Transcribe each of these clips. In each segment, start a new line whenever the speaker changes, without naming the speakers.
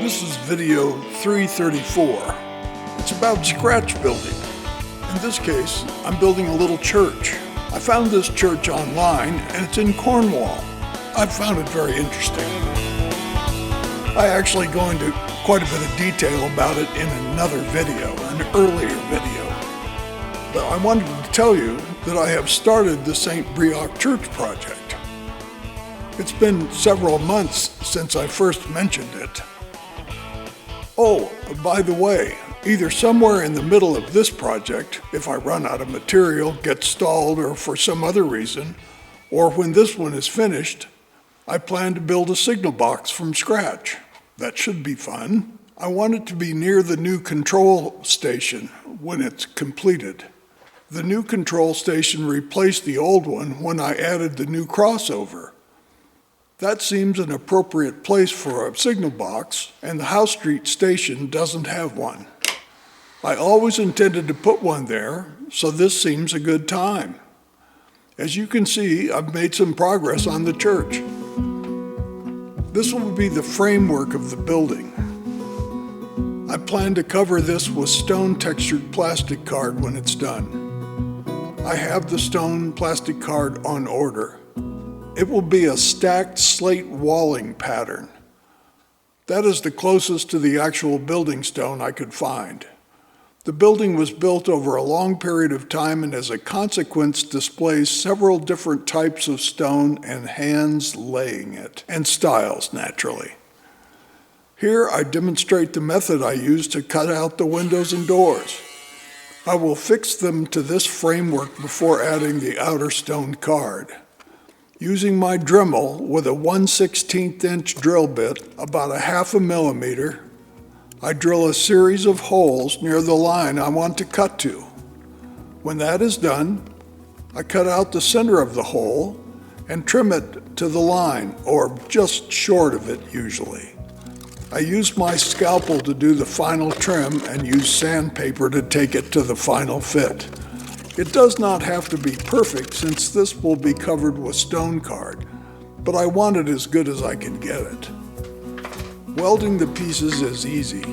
This is video 334. It's about scratch building. In this case, I'm building a little church. I found this church online and it's in Cornwall. I found it very interesting. I actually go into quite a bit of detail about it in another video, an earlier video. But I wanted to tell you that I have started the St. Breock Church project. It's been several months since I first mentioned it. Oh, by the way, either somewhere in the middle of this project, if I run out of material, get stalled, or for some other reason, or when this one is finished, I plan to build a signal box from scratch. That should be fun. I want it to be near the new control station when it's completed. The new control station replaced the old one when I added the new crossover. That seems an appropriate place for a signal box, and the House Street station doesn't have one. I always intended to put one there, so this seems a good time. As you can see, I've made some progress on the church. This will be the framework of the building. I plan to cover this with stone textured plastic card when it's done. I have the stone plastic card on order. It will be a stacked slate walling pattern. That is the closest to the actual building stone I could find. The building was built over a long period of time and as a consequence displays several different types of stone and hands laying it, and styles naturally. Here I demonstrate the method I use to cut out the windows and doors. I will fix them to this framework before adding the outer stone card. Using my Dremel with a 1/16 inch drill bit, about a 1/2 millimeter, I drill a series of holes near the line I want to cut to. When that is done, I cut out the center of the hole and trim it to the line, or just short of it usually. I use my scalpel to do the final trim and use sandpaper to take it to the final fit. It does not have to be perfect since this will be covered with stone card, but I want it as good as I can get it. Welding the pieces is easy.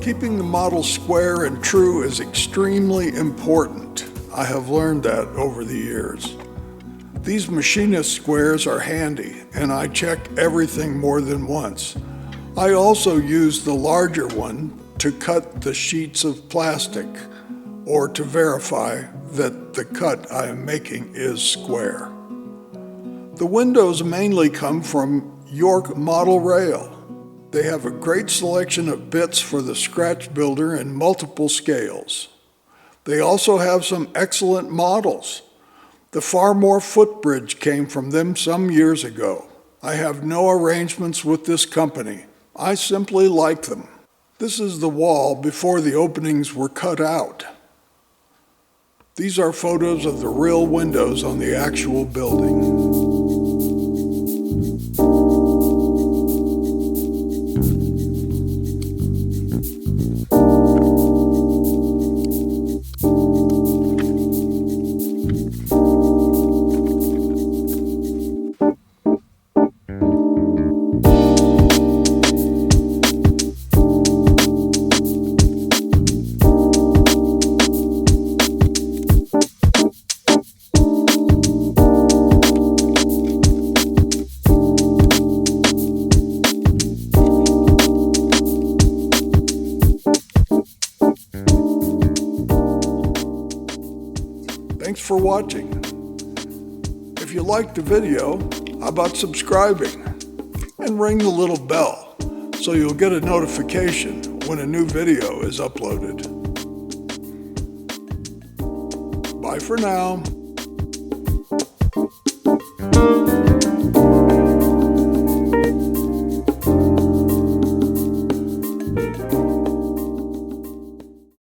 Keeping the model square and true is extremely important. I have learned that over the years. These machinist squares are handy, and I check everything more than once. I also use the larger one to cut the sheets of plastic, or to verify that the cut I am making is square. The windows mainly come from York Model Rail. They have a great selection of bits for the scratch builder in multiple scales. They also have some excellent models. The Farmore footbridge came from them some years ago. I have no arrangements with this company. I simply like them. This is the wall before the openings were cut out. These are photos of the real windows on the actual building. Thanks for watching. If you liked the video, how about subscribing and ring the little bell so you'll get a notification when a new video is uploaded. Bye Bye for now.